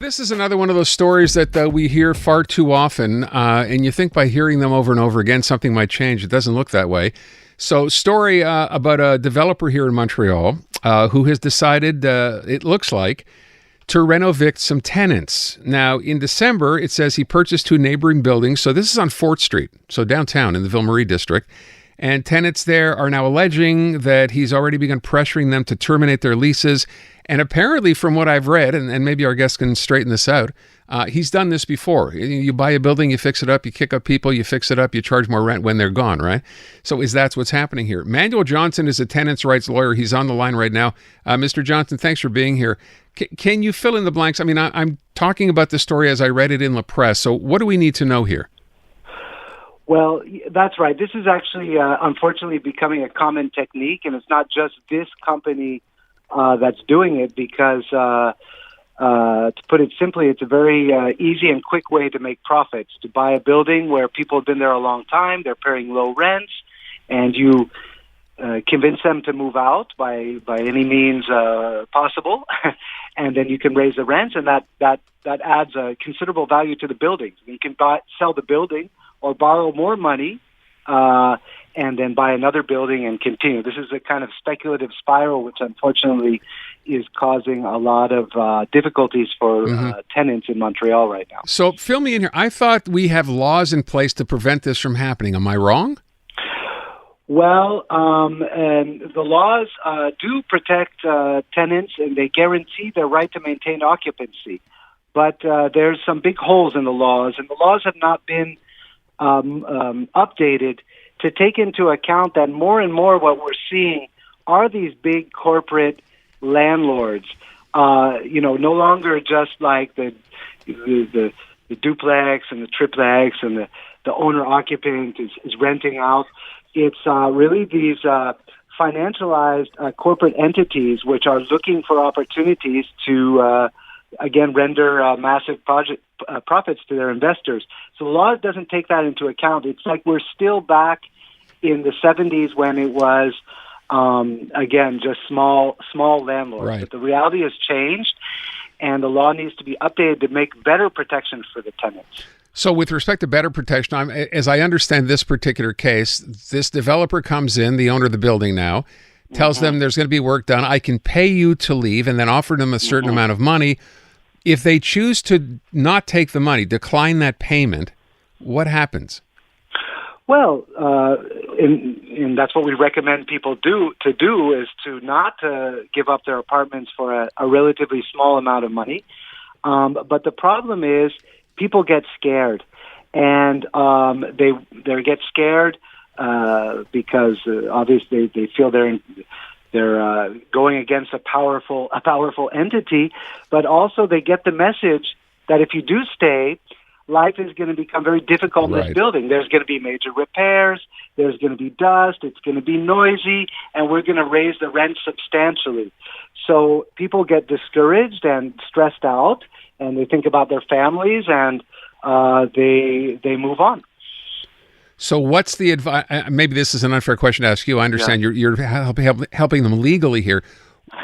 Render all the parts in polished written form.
This is another one of those stories that we hear far too often, and you think by hearing them over and over again, something might change. It doesn't look that way. So, story about a developer here in Montreal who has decided, it looks like, to renovate some tenants. Now, in December, it says he purchased two neighboring buildings. So this is on 4th Street, so downtown in the Ville-Marie district. And tenants there are now alleging that he's already begun pressuring them to terminate their leases. And apparently, from what I've read, and maybe our guest can straighten this out, he's done this before. You buy a building, you fix it up, you kick up people, you fix it up, you charge more rent when they're gone, right? So that's what's happening here. Manuel Johnson is a tenants' rights lawyer. He's on the line right now. Mr. Johnson, thanks for being here. Can you fill in the blanks? I mean, I'm talking about this story as I read it in La Presse. So what do we need to know here? Well, that's right. This is actually, unfortunately, becoming a common technique, and it's not just this company that's doing it because, to put it simply, it's a very easy and quick way to make profits, to buy a building where people have been there a long time, they're paying low rents, and you convince them to move out by any means possible, and then you can raise the rents, and that adds a considerable value to the buildings. You can sell the building or borrow more money and then buy another building and continue. This is a kind of speculative spiral, which unfortunately is causing a lot of difficulties for tenants in Montreal right now. So fill me in here. I thought we have laws in place to prevent this from happening. Am I wrong? Well, and the laws do protect tenants, and they guarantee their right to maintain occupancy. But there's some big holes in the laws, and the laws have not been updated to take into account that more and more what we're seeing are these big corporate landlords, no longer just like the duplex and the triplex and the owner occupant is renting out. It's really these financialized corporate entities which are looking for opportunities to again, render massive profits to their investors. So the law doesn't take that into account. It's like we're still back in the 70s when it was, again, just small landlords. Right. But the reality has changed, and the law needs to be updated to make better protections for the tenants. So with respect to better protection, as I understand this particular case, this developer comes in, the owner of the building now, tells them there's going to be work done. I can pay you to leave, and then offer them a certain amount of money. If they choose to not take the money, decline that payment, what happens? Well, and that's what we recommend people do is to not give up their apartments for a relatively small amount of money. But the problem is people get scared, and they get scared because obviously they feel they're going against a powerful entity, but also they get the message that if you do stay, life is going to become very difficult in this building. There's going to be major repairs, there's going to be dust, it's going to be noisy, and we're going to raise the rent substantially. So people get discouraged and stressed out, and they think about their families, and they move on. So what's the advice? Maybe this is an unfair question to ask you. I understand you're helping them legally here.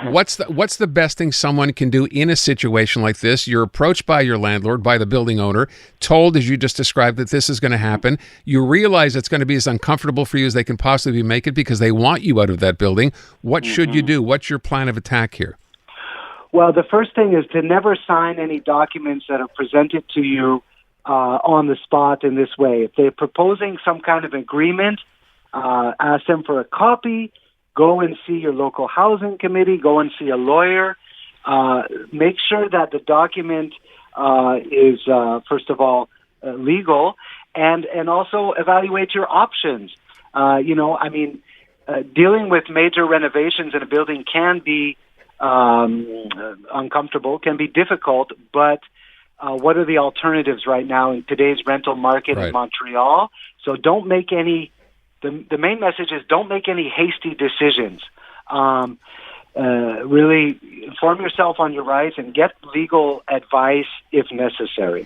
What's the best thing someone can do in a situation like this? You're approached by your landlord, by the building owner, told, as you just described, that this is going to happen. You realize it's going to be as uncomfortable for you as they can possibly make it because they want you out of that building. What should you do? What's your plan of attack here? Well, the first thing is to never sign any documents that are presented to you on the spot in this way. If they're proposing some kind of agreement, ask them for a copy. Go and see your local housing committee. Go and see a lawyer. Make sure that the document is, first of all, legal, and also evaluate your options. Dealing with major renovations in a building can be uncomfortable, can be difficult, but what are the alternatives right now in today's rental market in Montreal? So don't make any. The main message is don't make any hasty decisions. Really inform yourself on your rights and get legal advice if necessary.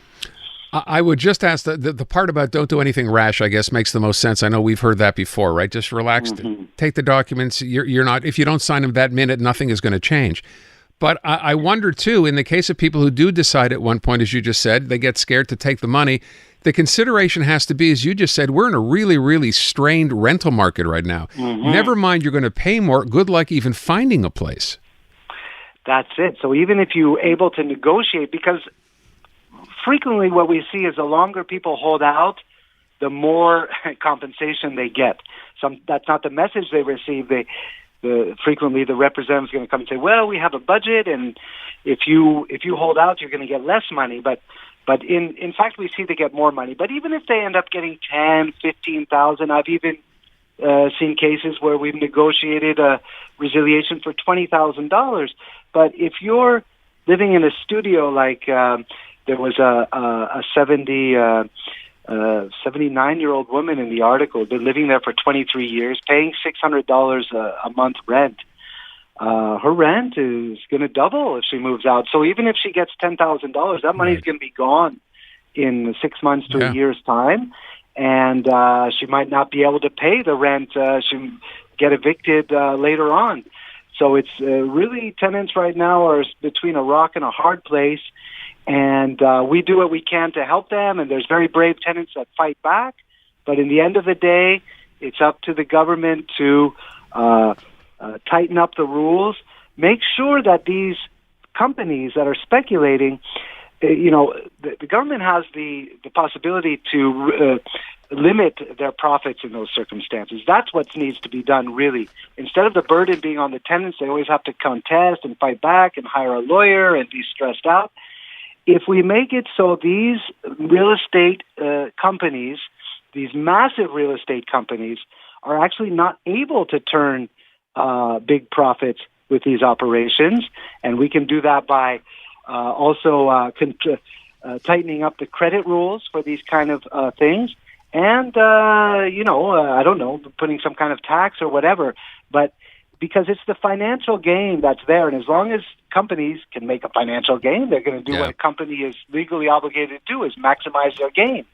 I would just ask the part about don't do anything rash, I guess, makes the most sense. I know we've heard that before, right? Just relax, take the documents. You're not, if you don't sign them that minute, nothing is going to change. But I wonder, too, in the case of people who do decide at one point, as you just said, they get scared to take the money, the consideration has to be, as you just said, we're in a really, really strained rental market right now. Mm-hmm. Never mind you're going to pay more. Good luck even finding a place. That's it. So even if you're able to negotiate, because frequently what we see is the longer people hold out, the more compensation they get. That's not the message they receive. Frequently the representative is going to come and say, well, we have a budget, and if you hold out, you're going to get less money. But in fact, we see they get more money. But even if they end up getting 10, 15,000, I've even seen cases where we've negotiated a resiliation for $20,000. But if you're living in a studio like there was a 79-year-old woman in the article, been living there for 23 years, paying $600 a month rent. Her rent is going to double if she moves out. So even if she gets $10,000, that money is going to be gone in 6 months to a year's time. And she might not be able to pay the rent. She'll get evicted later on. So it's really, tenants right now are between a rock and a hard place. And we do what we can to help them. And there's very brave tenants that fight back. But in the end of the day, it's up to the government to tighten up the rules, make sure that these companies that are speculating, the government has the possibility to limit their profits in those circumstances. That's what needs to be done, really. Instead of the burden being on the tenants, they always have to contest and fight back and hire a lawyer and be stressed out. If we make it so these real estate companies, these massive real estate companies, are actually not able to turn big profits with these operations, and we can do that by also tightening up the credit rules for these kind of things, and I don't know, putting some kind of tax or whatever. But because it's the financial gain that's there, and as long as companies can make a financial gain, they're going to do what a company is legally obligated to do, is maximize their gain.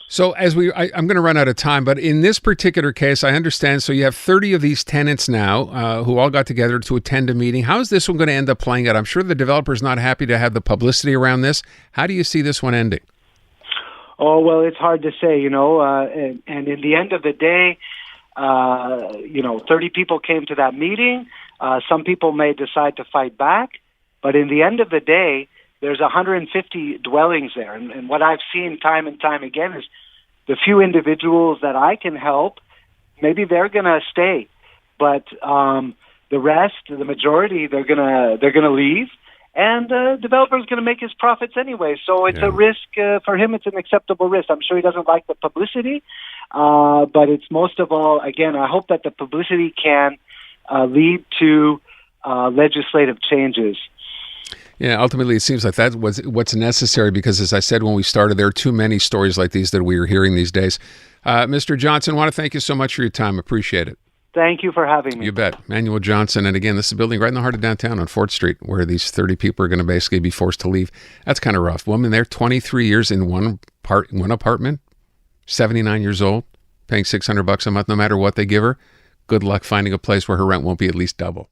So I'm going to run out of time, but in this particular case, I understand, so you have 30 of these tenants now who all got together to attend a meeting. How is this one going to end up playing out? I'm sure the developer's not happy to have the publicity around this. How do you see this one ending? Oh, well, it's hard to say, and in the end of the day, 30 people came to that meeting. Some people may decide to fight back, but in the end of the day, there's 150 dwellings there. And what I've seen time and time again is the few individuals that I can help, maybe they're going to stay. But the rest, the majority, they're going to leave. And the developer's going to make his profits anyway. So it's a risk for him. It's an acceptable risk. I'm sure he doesn't like the publicity. But it's most of all, again, I hope that the publicity can lead to legislative changes. Yeah, ultimately, it seems like that's what's necessary because, as I said when we started, there are too many stories like these that we are hearing these days. Mr. Johnson, I want to thank you so much for your time. Appreciate it. Thank you for having me. You bet. Manuel Johnson. And again, this is a building right in the heart of downtown on 4th Street where these 30 people are going to basically be forced to leave. That's kind of rough. Woman there, 23 years in one apartment, 79 years old, paying $600 a month no matter what they give her. Good luck finding a place where her rent won't be at least double.